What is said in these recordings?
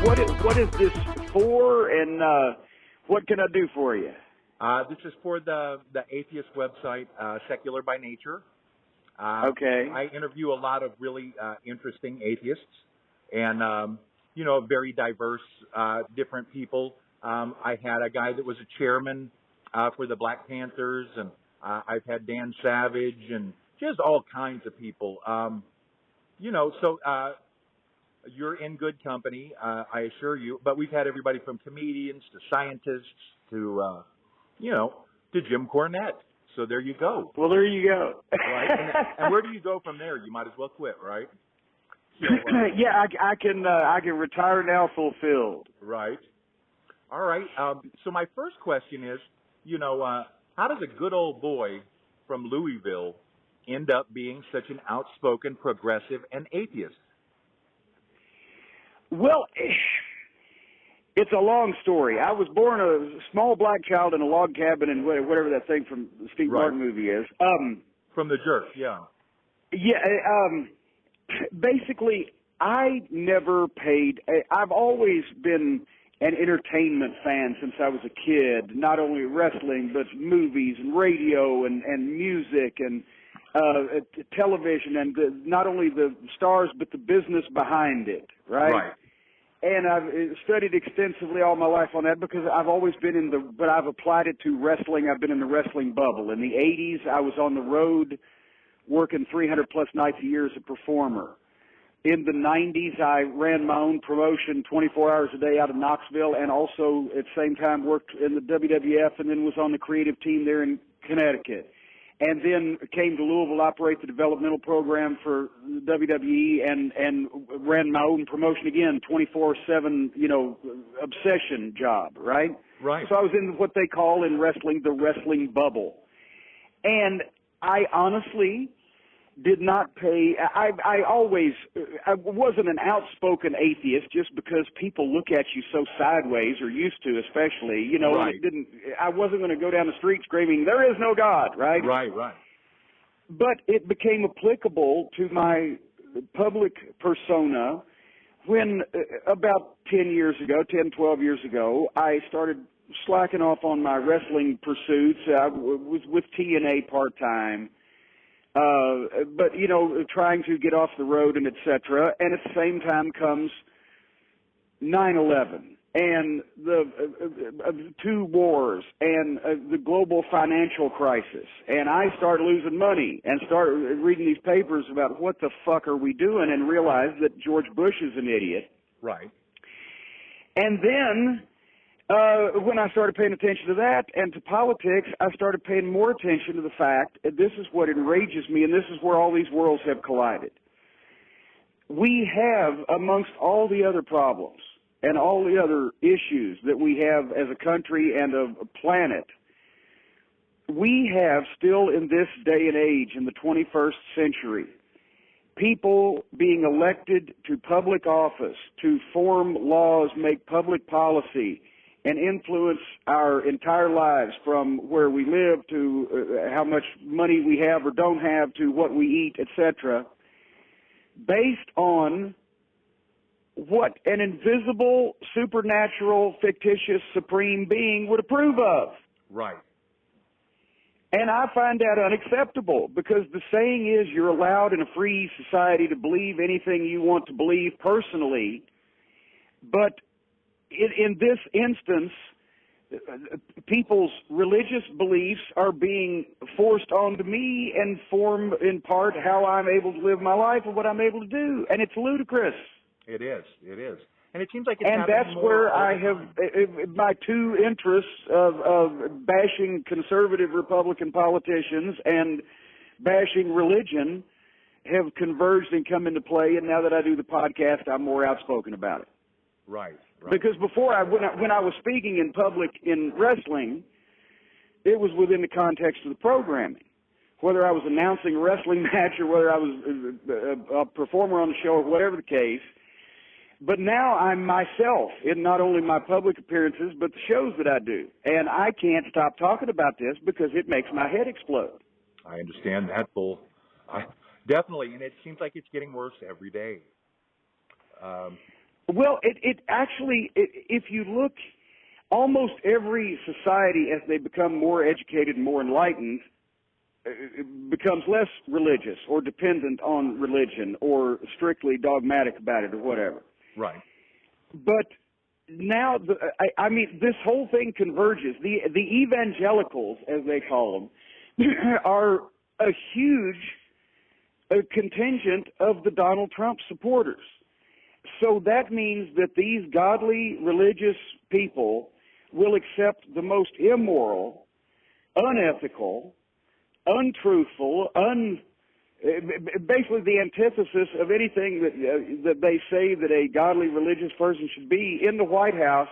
What is this for, and what can I do for you? This is for the atheist website, Secular by Nature. Okay. I interview a lot of really interesting atheists and, very diverse, different people. I had a guy that was a chairman for the Black Panthers, and I've had Dan Savage and just all kinds of people. You're in good company, I assure you. But we've had everybody from comedians to scientists to, to Jim Cornette. So there you go. Well, there you go. Right. And where do you go from there? You might as well quit, right? Yeah, I can retire now fulfilled. Right. All right. So my first question is, how does a good old boy from Louisville end up being such an outspoken progressive and atheist? Well, it's a long story. I was born a small black child in a log cabin in whatever that thing from the Steve Martin movie is. From The Jerk, yeah. Yeah, basically, I never paid. I've always been an entertainment fan since I was a kid, not only wrestling, but movies and radio and music and television and not only the stars, but the business behind it, right? Right. And I've studied extensively all my life on that because I've always been but I've applied it to wrestling. I've been in the wrestling bubble. In the 80s, I was on the road working 300-plus nights a year as a performer. In the 90s, I ran my own promotion 24 hours a day out of Knoxville and also at the same time worked in the WWF and then was on the creative team there in Connecticut. And then came to Louisville to operate the developmental program for WWE and ran my own promotion again, 24/7, obsession job, right? Right. So I was in what they call in wrestling the wrestling bubble. And I honestly did not pay. I wasn't an outspoken atheist just because people look at you so sideways, or used to, especially. Right. I wasn't going to go down the street screaming, "There is no God," right? Right. But it became applicable to my public persona when about 10, 12 years ago, I started slacking off on my wrestling pursuits. I was with TNA part-time. But trying to get off the road and et cetera. And at the same time comes 9/11 and the two wars and the global financial crisis. And I started losing money and started reading these papers about what the fuck are we doing, and realized that George Bush is an idiot. Right. And then when I started paying attention to that and to politics, I started paying more attention to the fact, and this is what enrages me, and this is where all these worlds have collided. We have, amongst all the other problems and all the other issues that we have as a country and a planet, we have still in this day and age, in the 21st century, people being elected to public office to form laws, make public policy, and influence our entire lives, from where we live to how much money we have or don't have to what we eat, etc., based on what an invisible, supernatural, fictitious, supreme being would approve of. Right. And I find that unacceptable, because the saying is you're allowed in a free society to believe anything you want to believe personally, but in this instance, people's religious beliefs are being forced onto me and form in part how I'm able to live my life and what I'm able to do. And it's ludicrous. It is. And it seems like it's and that's where I have my two interests of bashing conservative Republican politicians and bashing religion have converged and come into play. And now that I do the podcast, I'm more outspoken about it. Right. Because before, when I was speaking in public in wrestling, it was within the context of the programming. Whether I was announcing a wrestling match or whether I was a performer on the show or whatever the case. But now I'm myself in not only my public appearances, but the shows that I do. And I can't stop talking about this because it makes my head explode. I understand that, Bull. Definitely, and it seems like it's getting worse every day. Well, it actually, if you look, almost every society, as they become more educated and more enlightened, becomes less religious or dependent on religion or strictly dogmatic about it or whatever. Right. But now, I mean, this whole thing converges. The evangelicals, as they call them, are a huge contingent of the Donald Trump supporters. So that means that these godly religious people will accept the most immoral, unethical, untruthful, basically the antithesis of anything that they say that a godly religious person should be in the White House,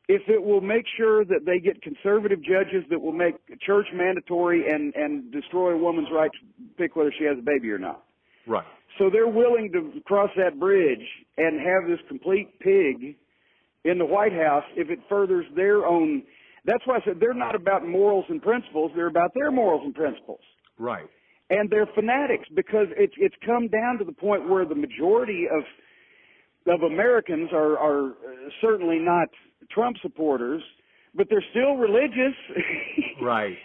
if it will make sure that they get conservative judges that will make church mandatory and destroy a woman's right to pick whether she has a baby or not. Right. So they're willing to cross that bridge and have this complete pig in the White House if it furthers their own. That's why I said they're not about morals and principles. They're about their morals and principles. Right. And they're fanatics because it's come down to the point where the majority of Americans are certainly not Trump supporters, but they're still religious. Right.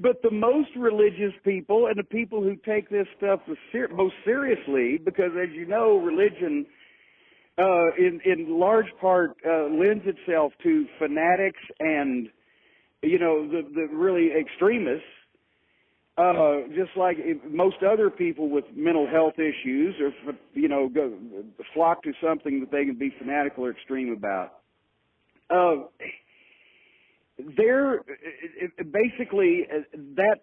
But the most religious people and the people who take this stuff most seriously, because as you know, religion in large part lends itself to fanatics and, you know, the really extremists. Just like most other people with mental health issues, or flock to something that they can be fanatical or extreme about. They're basically that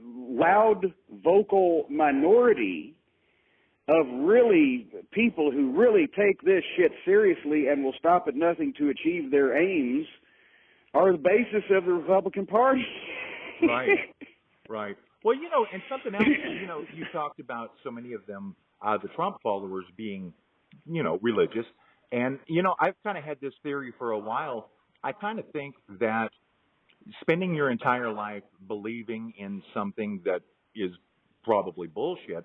loud, vocal minority of really people who really take this shit seriously and will stop at nothing to achieve their aims are the basis of the Republican Party. Right. Right. Well, you know, and something else, you know, you talked about so many of them, the Trump followers being, you know, religious. And, you know, I've kind of had this theory for a while. I kind of think that spending your entire life believing in something that is probably bullshit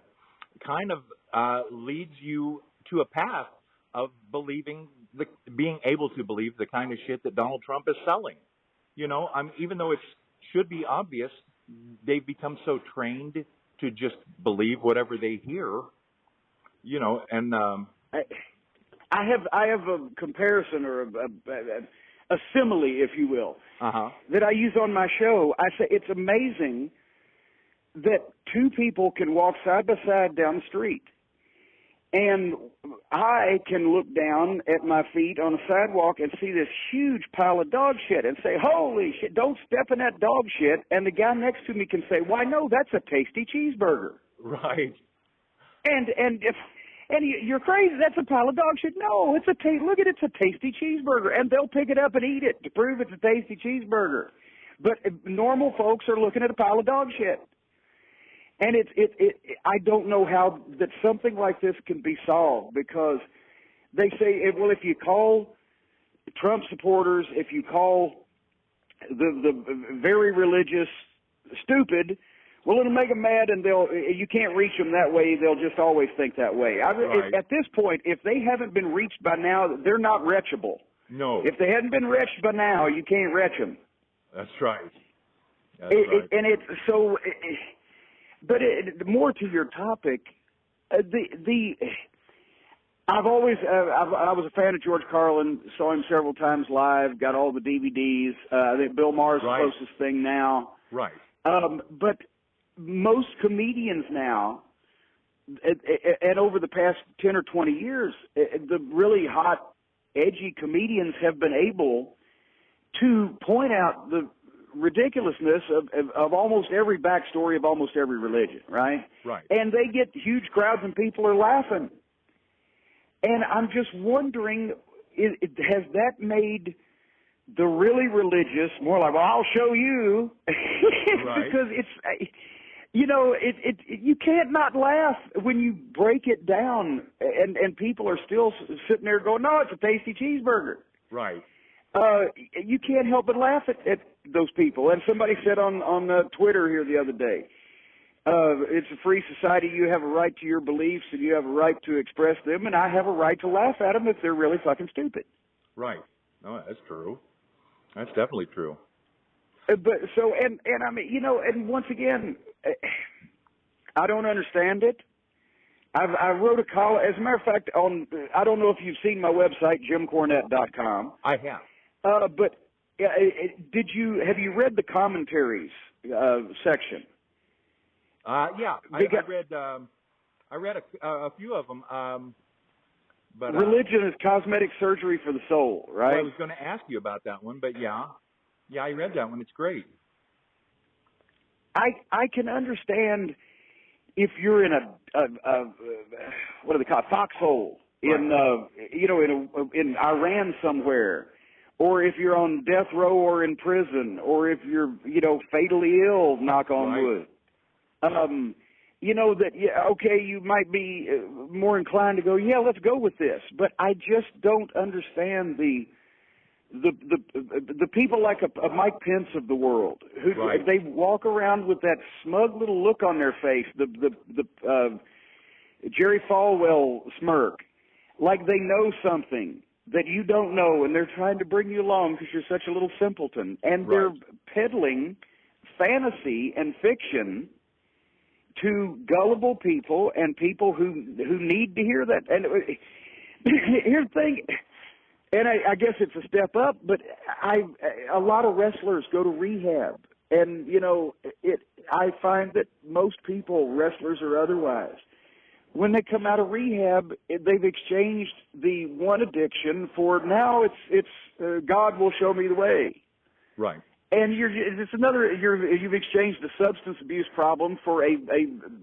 kind of leads you to a path of being able to believe the kind of shit that Donald Trump is selling. You know, even though it should be obvious, they've become so trained to just believe whatever they hear, you know, and I have a comparison or a simile, if you will, that I use on my show. I say it's amazing that two people can walk side by side down the street, and I can look down at my feet on the sidewalk and see this huge pile of dog shit and say, holy shit, don't step in that dog shit. And the guy next to me can say, why, no, that's a tasty cheeseburger. Right. And you're crazy, that's a pile of dog shit. No, look at it, it's a tasty cheeseburger. And they'll pick it up and eat it to prove it's a tasty cheeseburger. But normal folks are looking at a pile of dog shit. And I don't know how that something like this can be solved, because they say, well, if you call Trump supporters, if you call the very religious stupid, well, it'll make them mad, and you can't reach them that way. They'll just always think that way. Right. At this point, if they haven't been reached by now, they're not reachable. No. If they hadn't been reached by now, you can't reach them. That's right. That's right. And it's so. But more to your topic, I was a fan of George Carlin, saw him several times live, got all the DVDs. I think Bill Maher's the closest thing now. Right. But most comedians now, and over the past 10 or 20 years, the really hot, edgy comedians have been able to point out the ridiculousness of almost every backstory of almost every religion, right? Right. And they get huge crowds and people are laughing. And I'm just wondering, has that made the really religious more like, well, I'll show you? Right. Because it's, you know, you can't not laugh when you break it down, and people are still sitting there going, no, it's a tasty cheeseburger. Right. You can't help but laugh at those people. And somebody said on Twitter here the other day, It's a free society. You have a right to your beliefs, and you have a right to express them, and I have a right to laugh at them if they're really fucking stupid. Right. No, that's true. That's definitely true. But so, and I mean, you know, and once again, I don't understand it. I wrote a column, as a matter of fact, on, I don't know if you've seen my website, jimcornette.com. I have. But have you read the commentaries section? Yeah, I read a few of them. But religion is cosmetic surgery for the soul, right? Well, I was going to ask you about that one, but yeah, I read that one. It's great. I can understand if you're in a what do they call it, foxhole in in Iran somewhere, or if you're on death row or in prison, or if you're fatally ill, knock on wood. That okay, you might be more inclined to go, yeah, let's go with this, but I just don't understand the people like a Mike Pence of the world who they walk around with that smug little look on their face, the Jerry Falwell smirk, like they know something that you don't know, and they're trying to bring you along because you're such a little simpleton, and they're peddling fantasy and fiction to gullible people and people who need to hear that. And here's the thing. And I guess it's a step up, but a lot of wrestlers go to rehab, and I find that most people, wrestlers or otherwise, when they come out of rehab, they've exchanged the one addiction for now it's God will show me the way. Right. And you've exchanged a substance abuse problem for a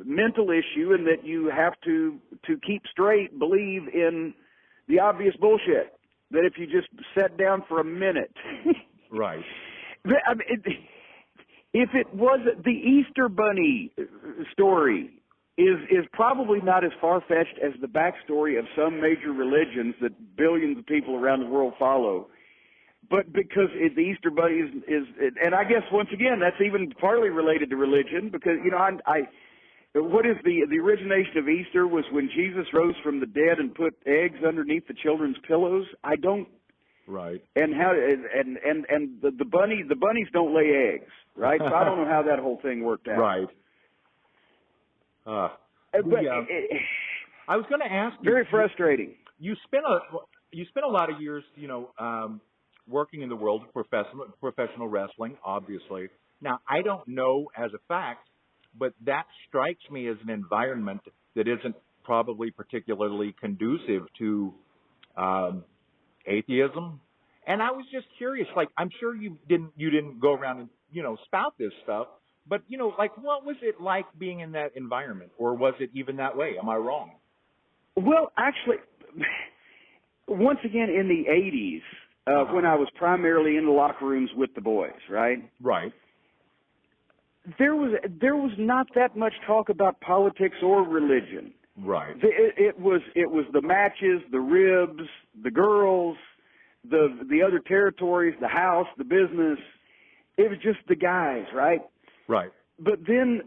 mental issue, and that you have to keep straight, believe in the obvious bullshit. That if you just sat down for a minute. Right. I mean, if it was the Easter Bunny story is probably not as far-fetched as the backstory of some major religions that billions of people around the world follow. But because the Easter Bunny is, and I guess once again, that's even partly related to religion, because, what is the origination of Easter was when Jesus rose from the dead and put eggs underneath the children's pillows. I don't. Right. And how and the bunnies don't lay eggs, right? So I don't know how that whole thing worked out. Right. I was going to ask you. Very frustrating. You spent a lot of years, working in the world of professional wrestling, obviously. Now, I don't know as a fact, but that strikes me as an environment that isn't probably particularly conducive to atheism. And I was just curious, like, I'm sure you didn't go around and, spout this stuff, but, what was it like being in that environment, or was it even that way? Am I wrong? Well, actually, once again, in the 80s, when I was primarily in the locker rooms with the boys, right? Right. There was not that much talk about politics or religion. Right. It was the matches, the ribs, the girls, the other territories, the house, the business. It was just the guys, right? Right. But then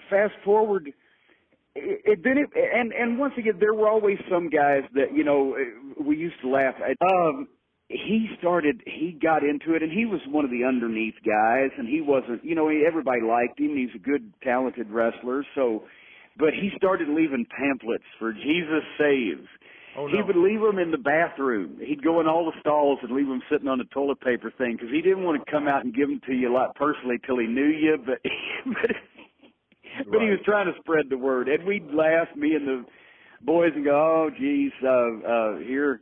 fast forward, and once again, there were always some guys that we used to laugh at. He got into it, and he was one of the underneath guys, and he wasn't, everybody liked him. He's a good, talented wrestler, but he started leaving pamphlets for Jesus Saves. Oh, no. He would leave them in the bathroom. He'd go in all the stalls and leave them sitting on the toilet paper thing, because he didn't want to come out and give them to you a lot personally till he knew you, but he was trying to spread the word. And we'd laugh, me and the boys, and go, oh, geez, here...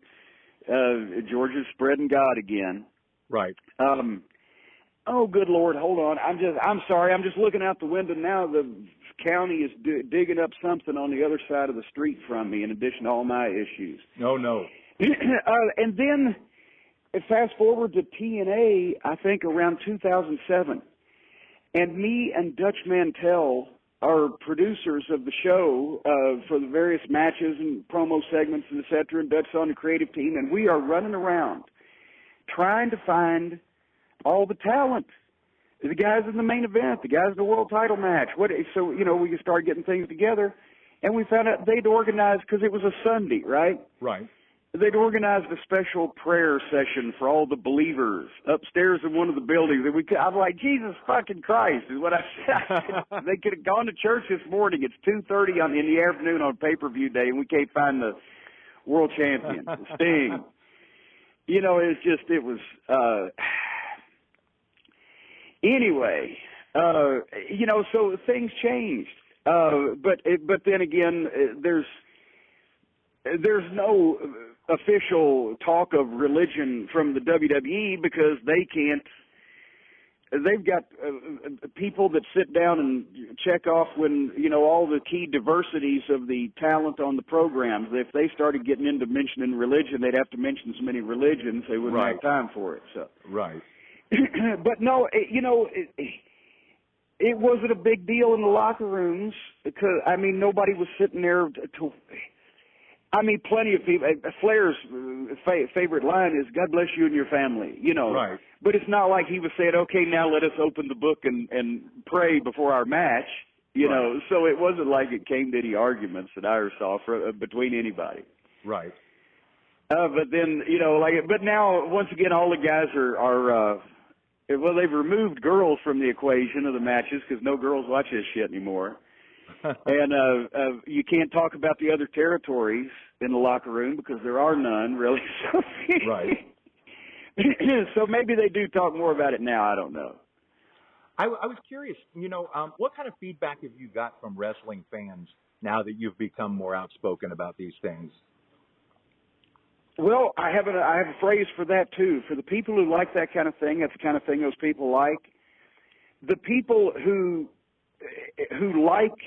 Georgia's spreading God again. Right. Oh, good Lord, hold on. I'm sorry. I'm just looking out the window now. The county is digging up something on the other side of the street from me, in addition to all my issues. No. And then fast forward to TNA, I think around 2007, and me and Dutch Mantell are producers of the show for the various matches and promo segments and et cetera, and Dutch's on the creative team, and we are running around trying to find all the talent The guys in the main event, the guys in the world title match. So, we started getting things together, and we found out they'd organized, because it was a Sunday, right? Right. They'd organized a special prayer session for all the believers upstairs in one of the buildings. And I'm like, Jesus fucking Christ is what I said. They could have gone to church this morning. It's 2:30 in the afternoon on pay-per-view day, and we can't find the world champion, Sting. Anyway, so things changed. But then again, there's no official talk of religion from the WWE because they can't. They've got people that sit down and check off when, all the key diversities of the talent on the programs. If they started getting into mentioning religion, they'd have to mention so many religions they wouldn't have time for it. So. Right. But no, it wasn't a big deal in the locker rooms because, nobody was sitting there plenty of people. Flair's favorite line is, God bless you and your family, Right. But it's not like he was saying, okay, now let us open the book and pray before our match, Right. So it wasn't like it came to any arguments that I ever saw between anybody. Right. But then, but now, once again, all the guys are they've removed girls from the equation of the matches because no girls watch this shit anymore. And you can't talk about the other territories in the locker room because there are none, really. Right. So maybe they do talk more about it now. I don't know. I was curious, what kind of feedback have you got from wrestling fans now that you've become more outspoken about these things? Well, I have a phrase for that too. For the people who like that kind of thing, that's the kind of thing those people like. The people who like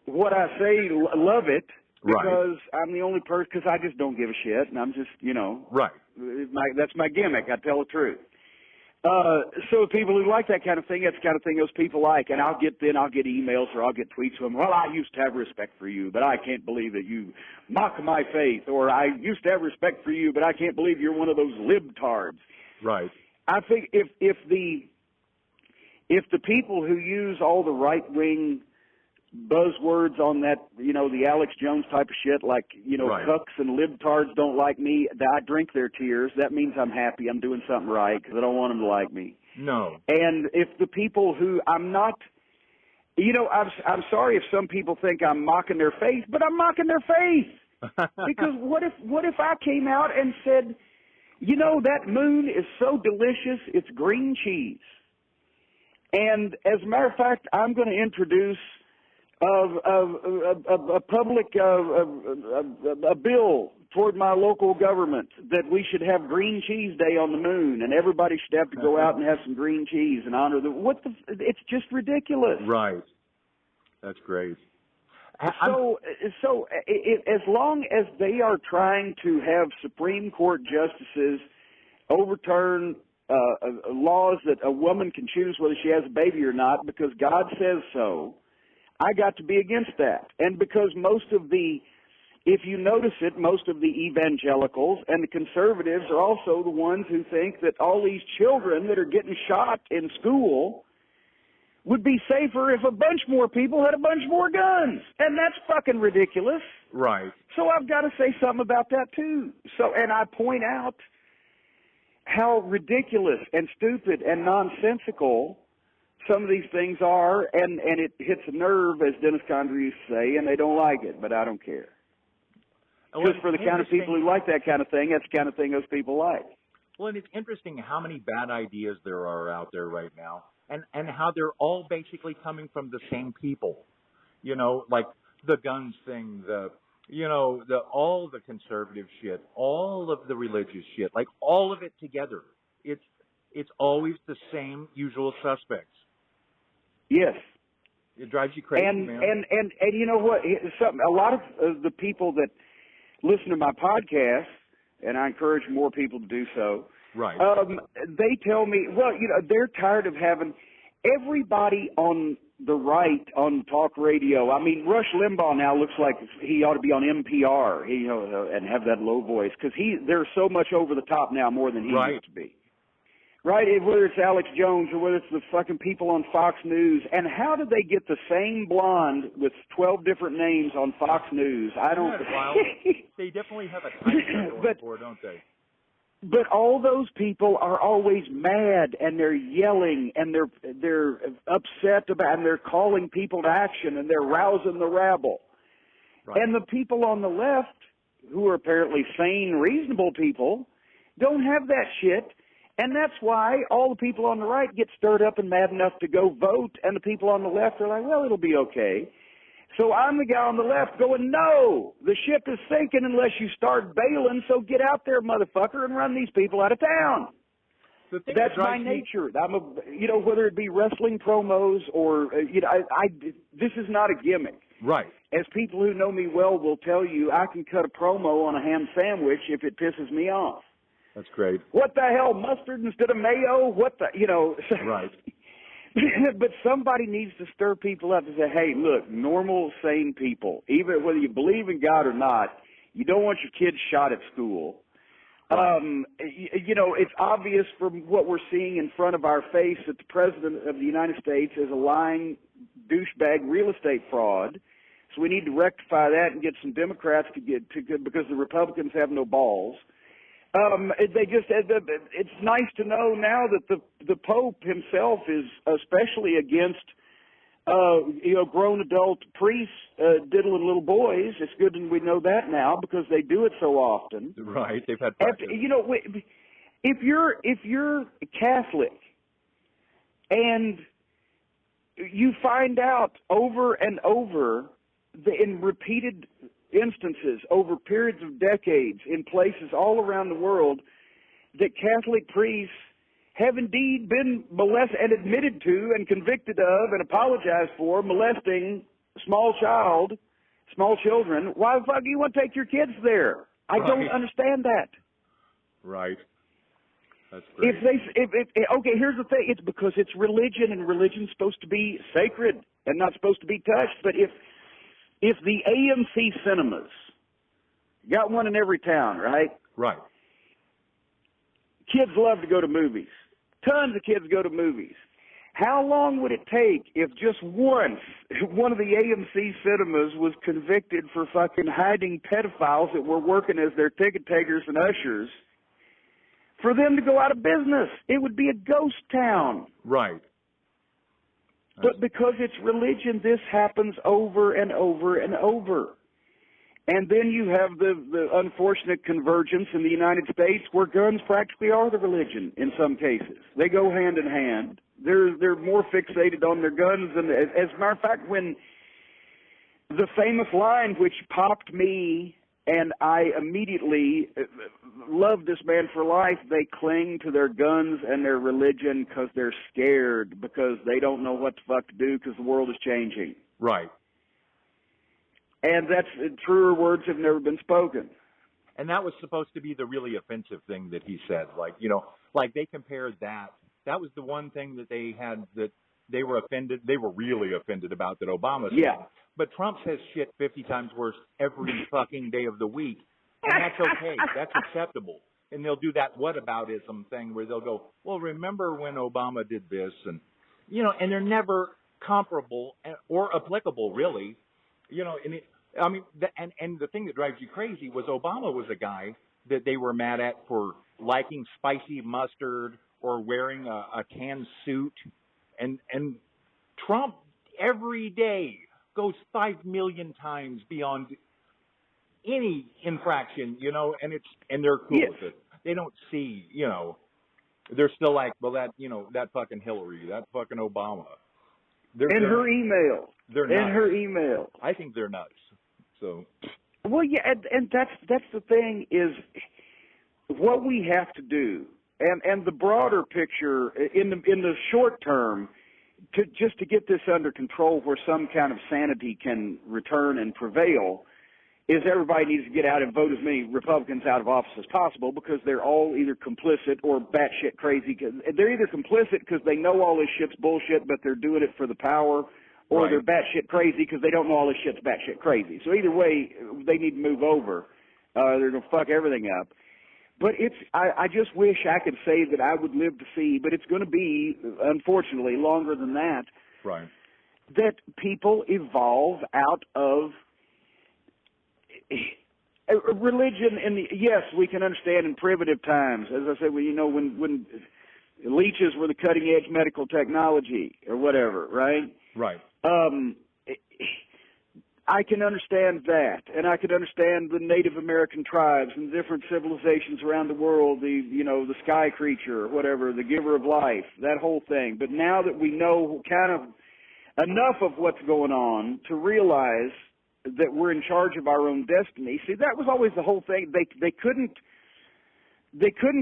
what I say love it because I'm the only person. Because I just don't give a shit, and I'm just right. That's my gimmick. I tell the truth. So people who like that kind of thing, that's the kind of thing those people like. And I'll get emails or I'll get tweets from them. Well, I used to have respect for you, but I can't believe that you mock my faith. Or I used to have respect for you, but I can't believe you're one of those libtards. Right. I think if the people who use all the right-wing buzzwords on that, the Alex Jones type of shit, like, right. Cucks and libtards don't like me, I drink their tears. That means I'm happy. I'm doing something right because I don't want them to like me. No. And if the people who I'm not, I'm sorry if some people think I'm mocking their faith, but I'm mocking their faith. Because what if I came out and said, that moon is so delicious, it's green cheese. And as a matter of fact, I'm going to introduce a public a bill toward my local government that we should have Green Cheese Day on the moon, and everybody should have to go out and have some green cheese and honor it's just ridiculous. Right. That's great. So as long as they are trying to have Supreme Court justices overturn laws that a woman can choose whether she has a baby or not because God says so, I got to be against that. And because if you notice it, most of the evangelicals and the conservatives are also the ones who think that all these children that are getting shot in school would be safer if a bunch more people had a bunch more guns. And that's fucking ridiculous. Right. So I've got to say something about that too. And I point out how ridiculous and stupid and nonsensical some of these things are, and it hits a nerve, as Dennis Condrey used to say, and they don't like it, but I don't care. Just for the kind of people who like that kind of thing, that's the kind of thing those people like. Well, and it's interesting how many bad ideas there are out there right now, and how they're all basically coming from the same people. Like the guns thing, all the conservative shit, all of the religious shit, like all of it together. It's always the same usual suspects. Yes. It drives you crazy, man. And you know what? A lot of the people that listen to my podcast, and I encourage more people to do so. Right. They tell me, they're tired of having everybody on the right on talk radio. I mean, Rush Limbaugh now looks like he ought to be on NPR, and have that low voice because they're so much over the top now, more than he used to be. Right, whether it's Alex Jones or whether it's the fucking people on Fox News. And how do they get the same blonde with 12 different names on Fox News? I don't... They definitely have a title going for, don't they? But all those people are always mad, and they're yelling, and they're upset about, and they're calling people to action, and they're rousing the rabble. Right. And the people on the left, who are apparently sane, reasonable people, don't have that shit. And that's why all the people on the right get stirred up and mad enough to go vote, and the people on the left are like, well, it'll be okay. So I'm the guy on the left going, no, the ship is sinking unless you start bailing, so get out there, motherfucker, and run these people out of town. That's my nature. I'm whether it be wrestling promos or, this is not a gimmick. Right. As people who know me well will tell you, I can cut a promo on a ham sandwich if it pisses me off. That's great. What the hell, mustard instead of mayo? What the, Right. But somebody needs to stir people up and say, hey, look, normal, sane people, even whether you believe in God or not, you don't want your kids shot at school. Right. It's obvious from what we're seeing in front of our face that the President of the United States is a lying douchebag real estate fraud. So we need to rectify that and get some Democrats because the Republicans have no balls. It's nice to know now that the Pope himself is especially against, grown adult priests diddling little boys. It's good that we know that now because they do it so often. Right, they've had practice. If you're Catholic and you find out over and over in repeated instances over periods of decades in places all around the world that Catholic priests have indeed been molested and admitted to and convicted of and apologized for molesting small children, why the fuck do you want to take your kids there? I don't understand that. Right. That's great. Okay, here's the thing. It's because it's religion, and religion's supposed to be sacred and not supposed to be touched. But if the AMC cinemas, got one in every town, right? Right. Kids love to go to movies. Tons of kids go to movies. How long would it take if just once one of the AMC cinemas was convicted for fucking hiding pedophiles that were working as their ticket takers and ushers for them to go out of business? It would be a ghost town. Right. But because it's religion, this happens over and over and over. And then you have the unfortunate convergence in the United States where guns practically are the religion in some cases. They go hand in hand. They're more fixated on their guns than, as a matter of fact, when the famous line which popped me and I immediately love this man for life, they cling to their guns and their religion because they're scared, because they don't know what the fuck to do because the world is changing. Right. And that's truer words have never been spoken. And that was supposed to be the really offensive thing that he said. Like they compared that. That was the one thing that they had that they were offended. They were really offended about that Obama said. Yeah. But Trump says shit 50 times worse every fucking day of the week. And that's okay. That's acceptable. And they'll do that whataboutism thing where they'll go, well, remember when Obama did this? And, and they're never comparable or applicable, really. And the thing that drives you crazy was Obama was a guy that they were mad at for liking spicy mustard or wearing a tan suit. And Trump every day goes 5 million times beyond any infraction, and they're cool with it. They don't see, they're still like, well, that fucking Hillary, that fucking Obama. Her email. They're nuts. And her email. I think they're nuts. So. Well, yeah, and that's the thing is what we have to do, and the broader picture in the short term, to get this under control where some kind of sanity can return and prevail, is everybody needs to get out and vote as many Republicans out of office as possible, because they're all either complicit or batshit crazy. They're either complicit because they know all this shit's bullshit, but they're doing it for the power, or right. They're batshit crazy because they don't know all this shit's batshit crazy. So either way, they need to move over. They're going to fuck everything up. But I just wish I could say that I would live to see, but it's going to be, unfortunately, longer than that. Right. That people evolve out of religion. Yes, we can understand in primitive times. As I said, when leeches were the cutting edge medical technology or whatever, right? Right. I can understand that, and I could understand the Native American tribes and different civilizations around the world, the sky creature or whatever, the giver of life, that whole thing. But now that we know kind of enough of what's going on to realize that we're in charge of our own destiny, see, that was always the whole thing. They couldn't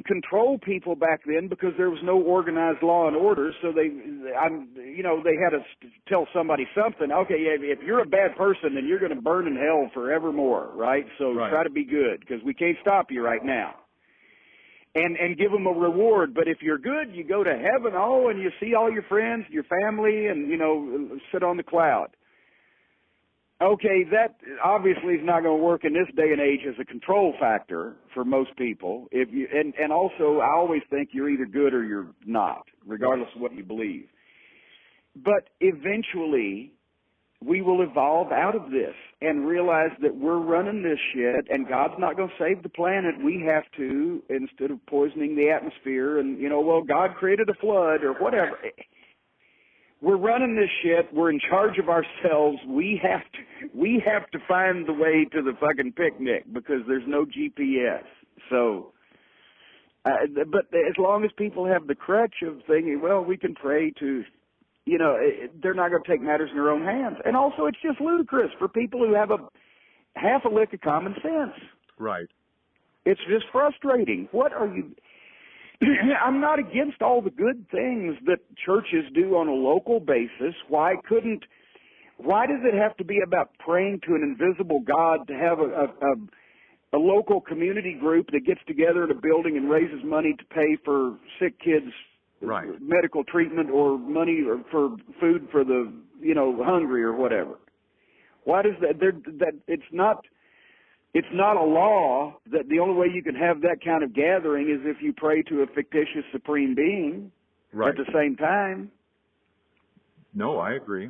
control people back then because there was no organized law and order. So they had to tell somebody something. Okay, if you're a bad person, then you're going to burn in hell forevermore, right? So try to be good because we can't stop you right now. And give them a reward. But if you're good, you go to heaven, and you see all your friends, your family, and sit on the cloud. Okay, that obviously is not going to work in this day and age as a control factor for most people. And also, I always think you're either good or you're not, regardless of what you believe. But eventually, we will evolve out of this and realize that we're running this shit, and God's not going to save the planet. We have to, instead of poisoning the atmosphere, and God created a flood or whatever. We're running this shit. We're in charge of ourselves. We have to find the way to the fucking picnic because there's no GPS. So, but as long as people have the crutch of thinking, well, we can pray to, they're not going to take matters in their own hands. And also, it's just ludicrous for people who have half a lick of common sense. Right. It's just frustrating. What are you? I'm not against all the good things that churches do on a local basis. Why does it have to be about praying to an invisible God to have a local community group that gets together in a building and raises money to pay for sick kids' medical treatment or money or for food for the, hungry or whatever? Why does that it's not a law that the only way you can have that kind of gathering is if you pray to a fictitious supreme being at the same time. No, I agree.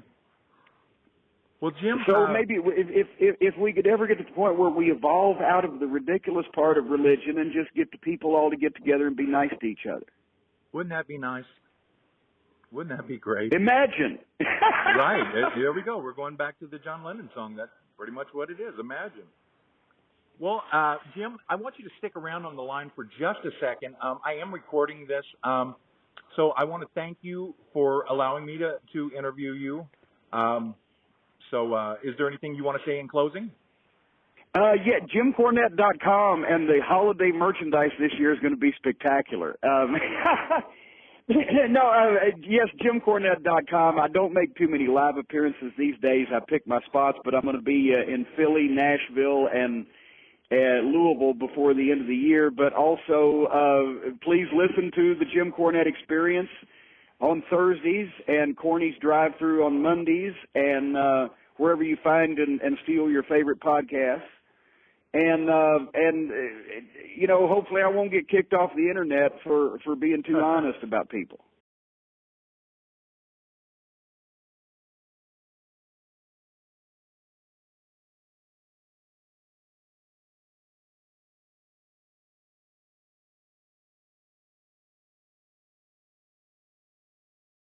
Well, Jim... So maybe if we could ever get to the point where we evolve out of the ridiculous part of religion and just get the people all to get together and be nice to each other. Wouldn't that be nice? Wouldn't that be great? Imagine. Right. Here we go. We're going back to the John Lennon song. That's pretty much what it is. Imagine. Well, Jim, I want you to stick around on the line for just a second. I am recording this, so I want to thank you for allowing me to interview you. So is there anything you want to say in closing? Yeah, JimCornette.com, and the holiday merchandise this year is going to be spectacular. Yes, JimCornette.com. I don't make too many live appearances these days. I pick my spots, but I'm going to be in Philly, Nashville, and Louisville before the end of the year. But also, please listen to the Jim Cornette Experience on Thursdays and Corny's Drive-Thru on Mondays, and wherever you find and steal your favorite podcasts. And hopefully I won't get kicked off the internet for being too honest about people.